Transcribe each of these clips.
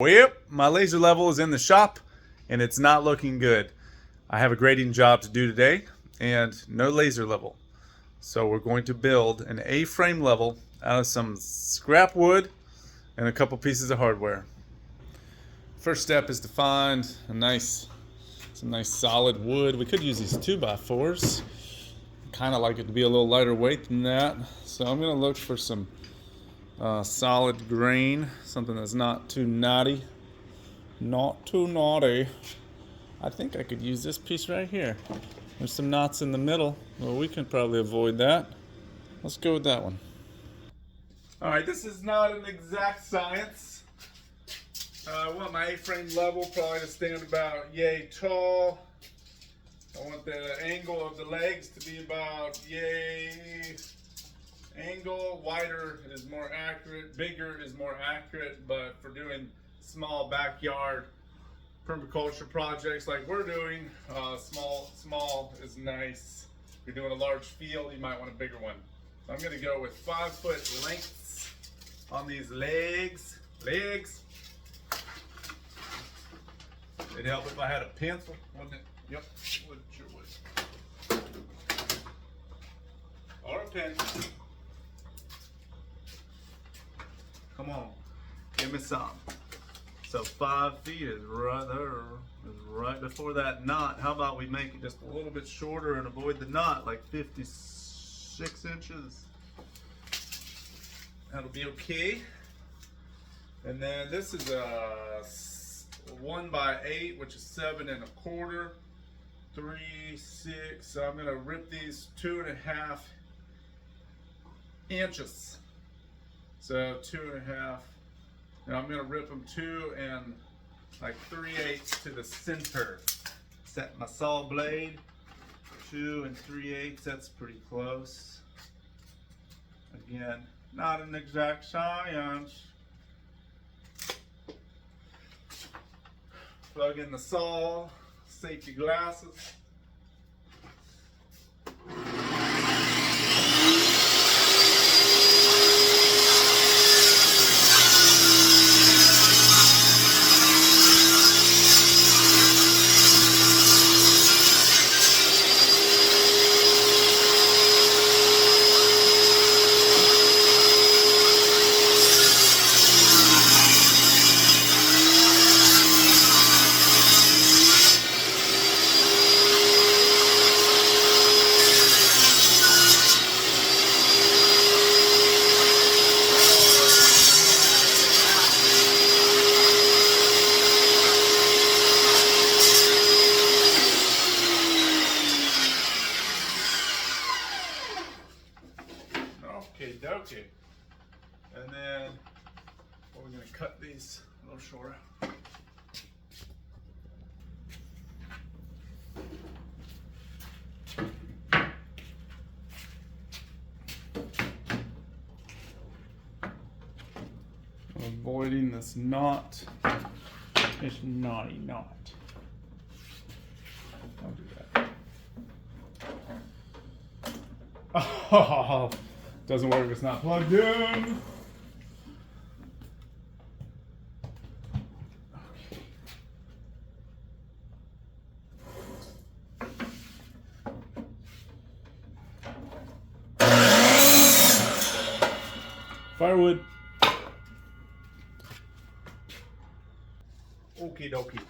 Yep, my laser level is in the shop and it's not looking good. I have a grading job to do today and no laser level. So we're going to build an A-frame level out of some scrap wood and a couple pieces of hardware. First step is to find some nice solid wood. We could use these 2x4s. Kind of like it to be a little lighter weight than that. So I'm going to look for some solid grain, something that's not too knotty. Not too naughty. I think I could use this piece right here. There's some knots in the middle. Well, we can probably avoid that. Let's go with that one. Alright, this is not an exact science. I want my A-frame level probably to stand about yay tall. I want the angle of the legs to be about yay angle. Wider is more accurate, bigger is more accurate, but for doing small backyard permaculture projects like we're doing, small is nice. If you're doing a large field, you might want a bigger one. So I'm going to go with 5 foot lengths on these legs. It'd help if I had a pencil, wouldn't it? Yep, would, sure would. Or a pen. Come on, give me some. So 5 feet is right there, is right before that knot. How about we make it just a little bit shorter and avoid the knot, like 56 inches. That'll be okay. And then this is a 1x8, which is 7 1/4, 3, 6. So I'm gonna rip these 2.5 inches. So 2.5. And I'm gonna rip them 2 3/8 to the center. Set my saw blade, 2 3/8. That's pretty close. Again, not an exact science. Plug in the saw, safety glasses. Okay. And then we're going to cut these a little shorter. Avoiding this knot, this knotty knot. Don't do that. Oh, doesn't work if it's not plugged in. Firewood. Okie dokie.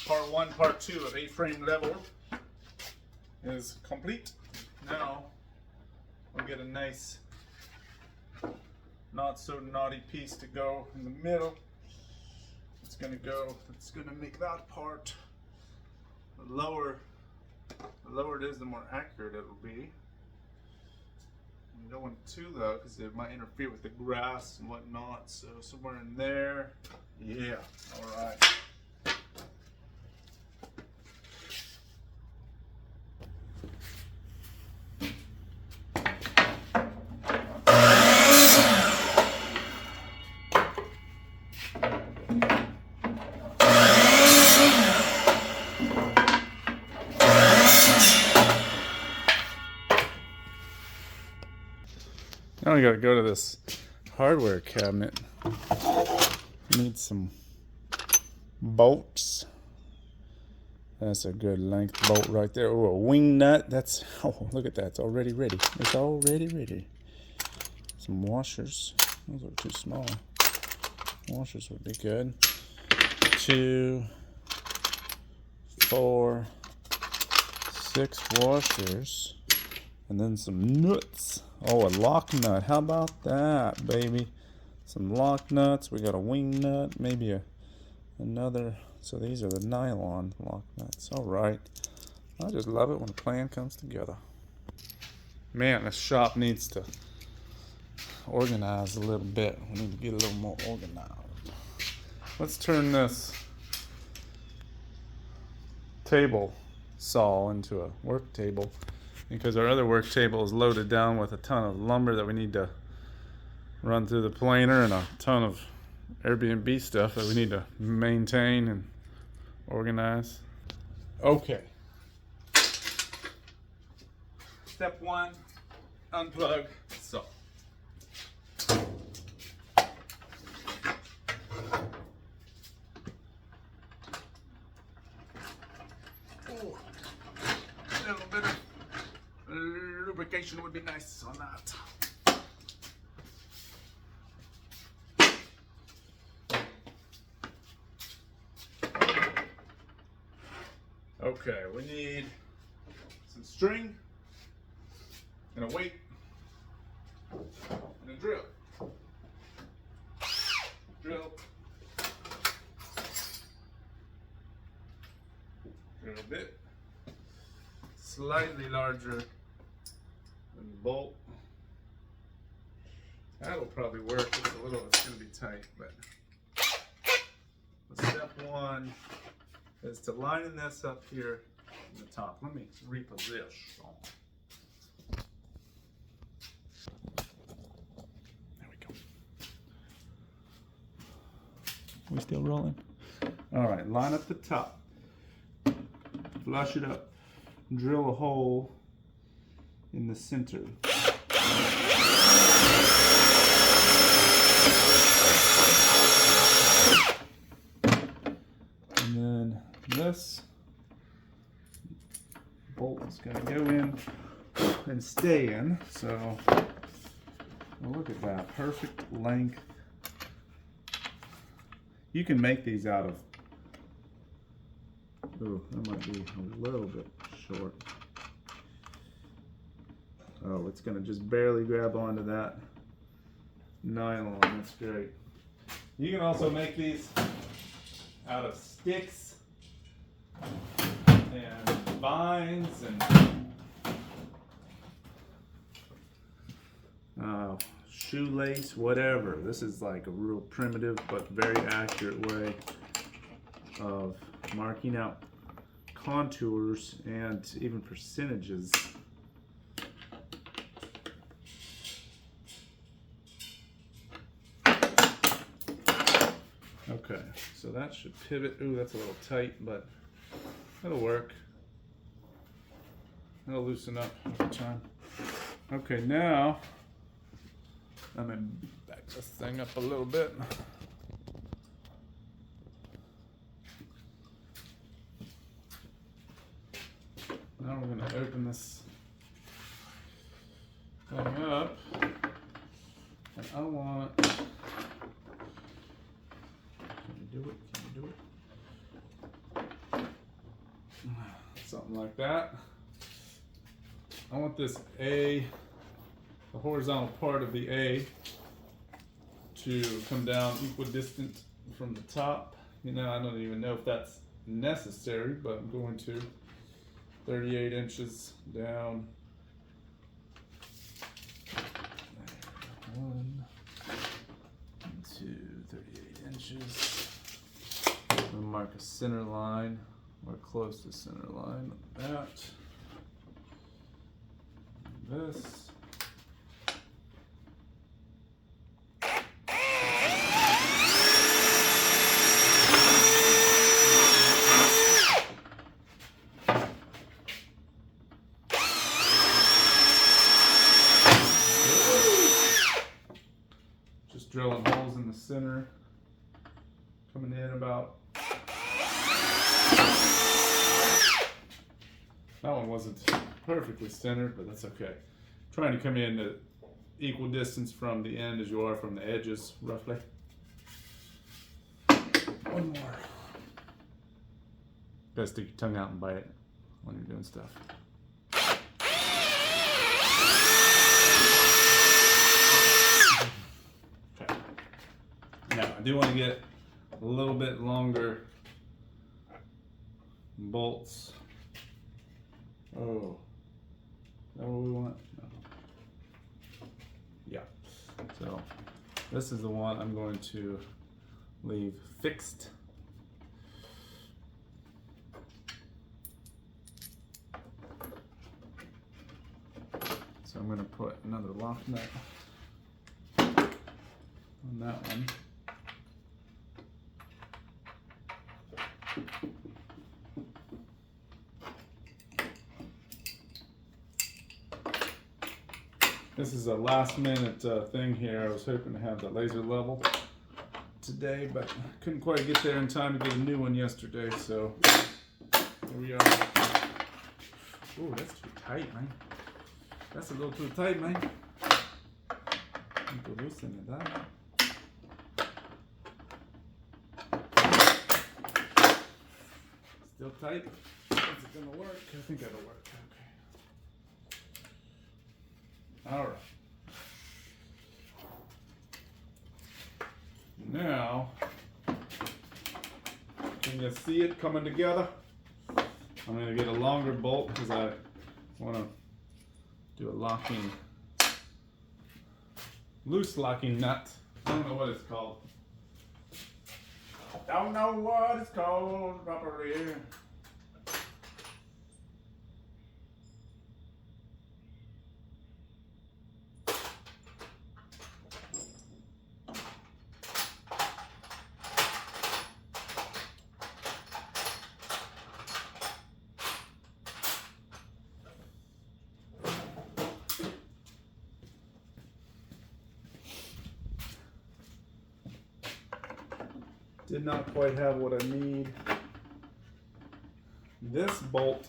Part 1, part 2 of A-frame level is complete. Now we'll get a nice, not so naughty piece to go in the middle. It's gonna make that part, the lower it is, the more accurate it'll be. You don't want it too low because it might interfere with the grass and whatnot. So somewhere in there. Yeah, all right. Now we gotta go to this hardware cabinet. Need some bolts. That's a good length bolt right there. Oh, a wing nut. That's, oh, look at that. It's already ready. It's already ready. Some washers. Those are too small. Washers would be good. 2, 4, 6 washers. And then some nuts. Oh, a lock nut. How about that, baby? Some lock nuts. We got a wing nut. Maybe another. So these are the nylon lock nuts. All right. I just love it when a plan comes together. Man, this shop needs to organize a little bit. We need to get a little more organized. Let's turn this table saw into a work table, because our other work table is loaded down with a ton of lumber that we need to run through the planer, and a ton of Airbnb stuff that we need to maintain and organize. Okay. Step 1, unplug saw. A little bit of lubrication would be nice on that. Okay, we need some string and a weight and a drill. Drill a bit. Slightly larger than the bolt. That'll probably work. It's gonna be tight, but step 1 is to line this up here in the top. Let me reposition. There we go. We still rolling? All right, line up the top. Flush it up. Drill a hole in the center. And then this bolt is going to go in and stay in. So, well, look at that. Perfect length. You can make these out of, oh, that might be a little bit short. Oh, it's going to just barely grab onto that nylon. That's great. You can also make these out of sticks and vines and shoelace, whatever. This is like a real primitive but very accurate way of marking out contours and even percentages. Okay, so that should pivot. Ooh, that's a little tight, but that'll work. That'll loosen up over time. Okay, now I'm gonna back this thing up a little bit. Now we're gonna open this thing up, and I want. Do it? Can you do it? Something like that. I want this A, the horizontal part of the A, to come down equidistant from the top. You know, I don't even know if that's necessary, but I'm going to. 38 inches down. 1, 2, 38 inches. We'll mark a center line, or close to center line, like that. And this. Just drilling holes in the center, coming in about That one wasn't perfectly centered, but that's okay. Trying to come in at equal distance from the end as you are from the edges, roughly. One more. Gotta stick your tongue out and bite it when you're doing stuff. Okay. Now, I do want to get a little bit longer bolts. Oh, is that what we want? No. Yeah. So, this is the one I'm going to leave fixed. So I'm going to put another lock nut on that one. This is a last minute thing here. I was hoping to have the laser level today, but couldn't quite get there in time to get a new one yesterday, so here we are. Ooh, that's too tight, man. That's a little too tight, man. Need to loosen it up. Still tight? Is it gonna work? I think that'll work. Okay. All right. Now, can you see it coming together? I'm going to get a longer bolt because I want to do a locking, loose locking nut. I don't know what it's called. Don't know what it's called properly. Did not quite have what I need. This bolt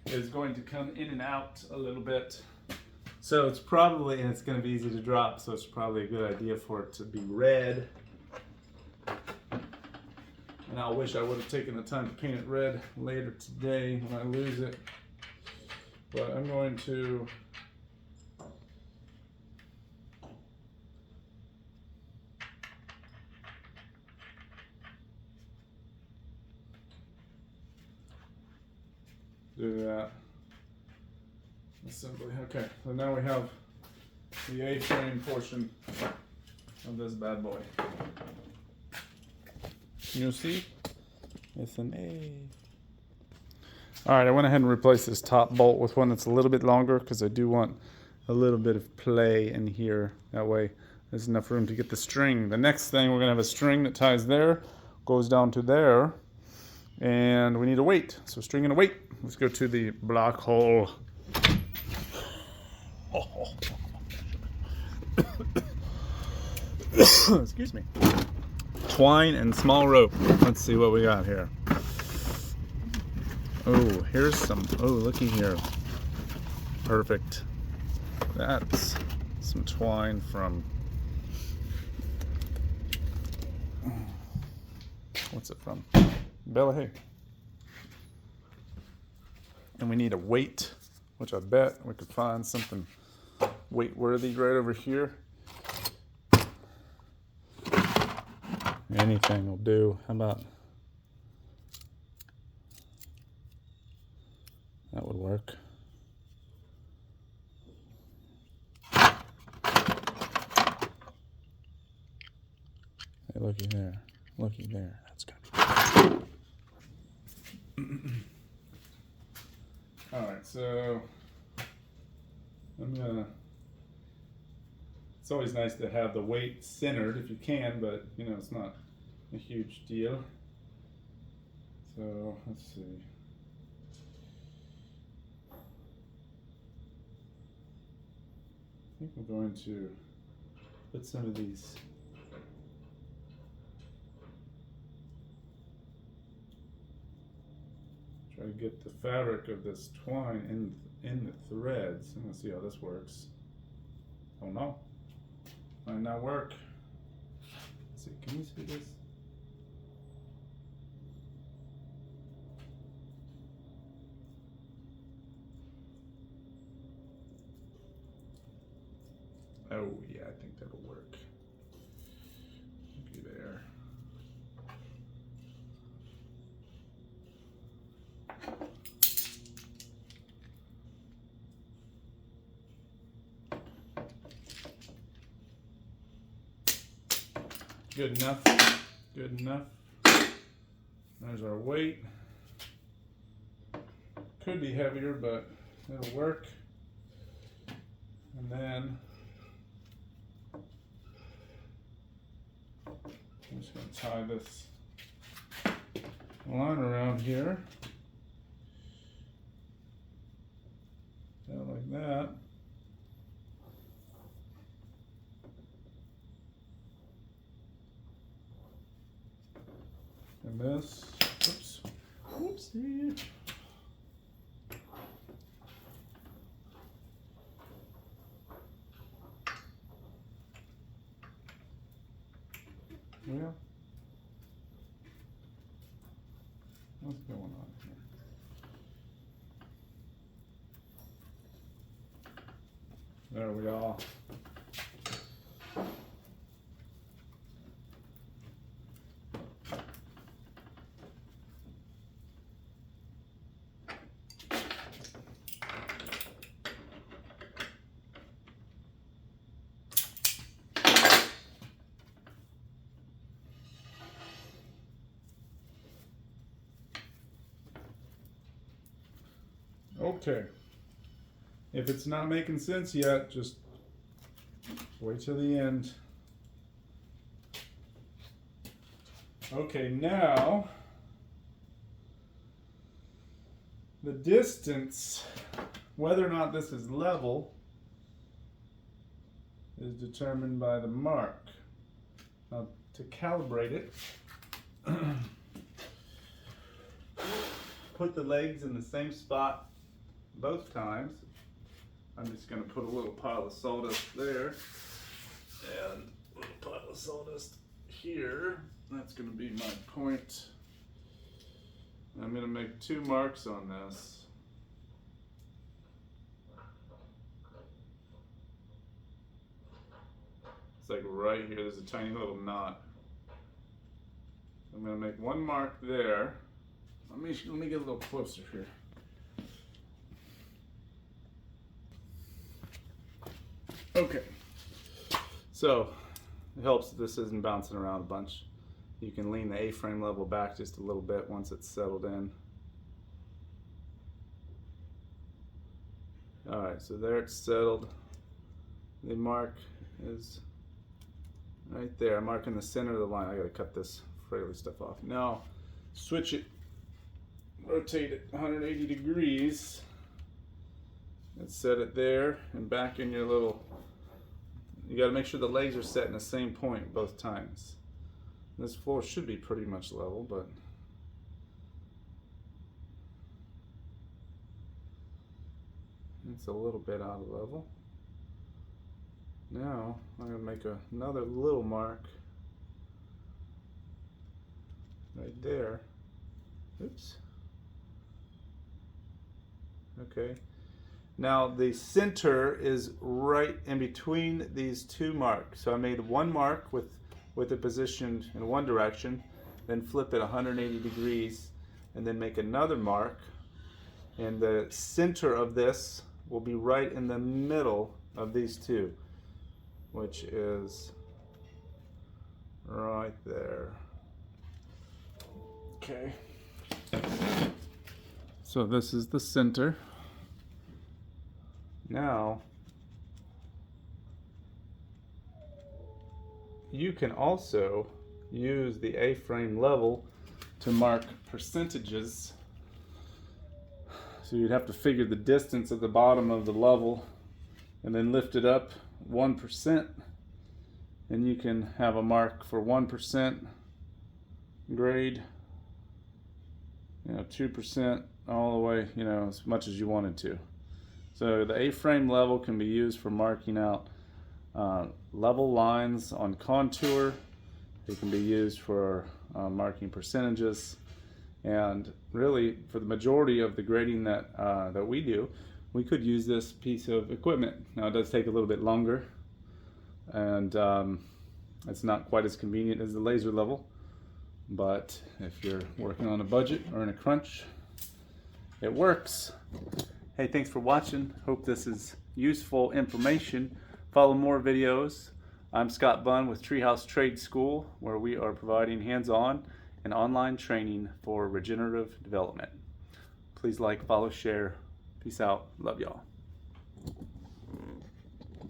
is going to come in and out a little bit. So it's probably, and it's going to be easy to drop, so it's probably a good idea for it to be red. And I wish I would have taken the time to paint it red later today when I lose it. But I'm going to do that assembly. Okay, so now we have the A-frame portion of this bad boy. You see? It's an A. All right, I went ahead and replaced this top bolt with one that's a little bit longer because I do want a little bit of play in here. That way there's enough room to get the string. The next thing, we're gonna have a string that ties there, goes down to there, and we need a weight. So string and a weight. Let's go to the block hole. Excuse me. Twine and small rope. Let's see what we got here. Oh, here's some, oh, looky here. Perfect. That's some twine from, what's it from? Bella Hay. And we need a weight, which I bet we could find something weight worthy right over here. Anything will do. How about that would work. Hey, looky there. Looky there. That's gonna be all right, so I'm gonna, it's always nice to have the weight centered if you can, but you know, it's not a huge deal. So let's see. I think we're going to put some of these try Gotta get the fabric of this twine in the threads. I'm gonna see how this works. Oh no, might not work. Let's see, can you see this? Oh yeah, I think that'll work. Looky there. Good enough. Good enough. There's our weight. Could be heavier, but it'll work. And then I'm just going to tie this line around here. Down like that. And this, oops, whoopsie. Yeah. What's going on here? There we are. Okay. If it's not making sense yet, just wait till the end. Okay, now the distance, whether or not this is level, is determined by the mark. Now, to calibrate it, put the legs in the same spot both times. I'm just going to put a little pile of sawdust there and a little pile of sawdust here. That's going to be my point. I'm going to make 2 marks on this. It's like right here, there's a tiny little knot. I'm going to make 1 mark there. Let me get a little closer here. Okay, so it helps that this isn't bouncing around a bunch. You can lean the A-frame level back just a little bit once it's settled in. Alright, so there it's settled. The mark is right there. I'm marking the center of the line. I gotta cut this fraily stuff off. Now, switch it, rotate it 180 degrees. And set it there and back in your little, you got to make sure the legs are set in the same point both times. This floor should be pretty much level, but it's a little bit out of level. Now I'm going to make another little mark right there. Oops. Okay. Now the center is right in between these 2 marks. So I made 1 mark with it positioned in one direction, then flip it 180 degrees, and then make another mark. And the center of this will be right in the middle of these 2, which is right there. Okay. So this is the center. Now, you can also use the A-frame level to mark percentages. So you'd have to figure the distance at the bottom of the level and then lift it up 1%, and you can have a mark for 1% grade, 2%, all the way, as much as you wanted to. So the A-frame level can be used for marking out level lines on contour. It can be used for marking percentages, and really for the majority of the grading that we do, we could use this piece of equipment. Now it does take a little bit longer, and it's not quite as convenient as the laser level, but if you're working on a budget or in a crunch, it works. Hey, thanks for watching. Hope this is useful information. Follow more videos. I'm Scott Bunn with Treehouse Trade School, where we are providing hands-on and online training for regenerative development. Please like, follow, share. Peace out. Love y'all.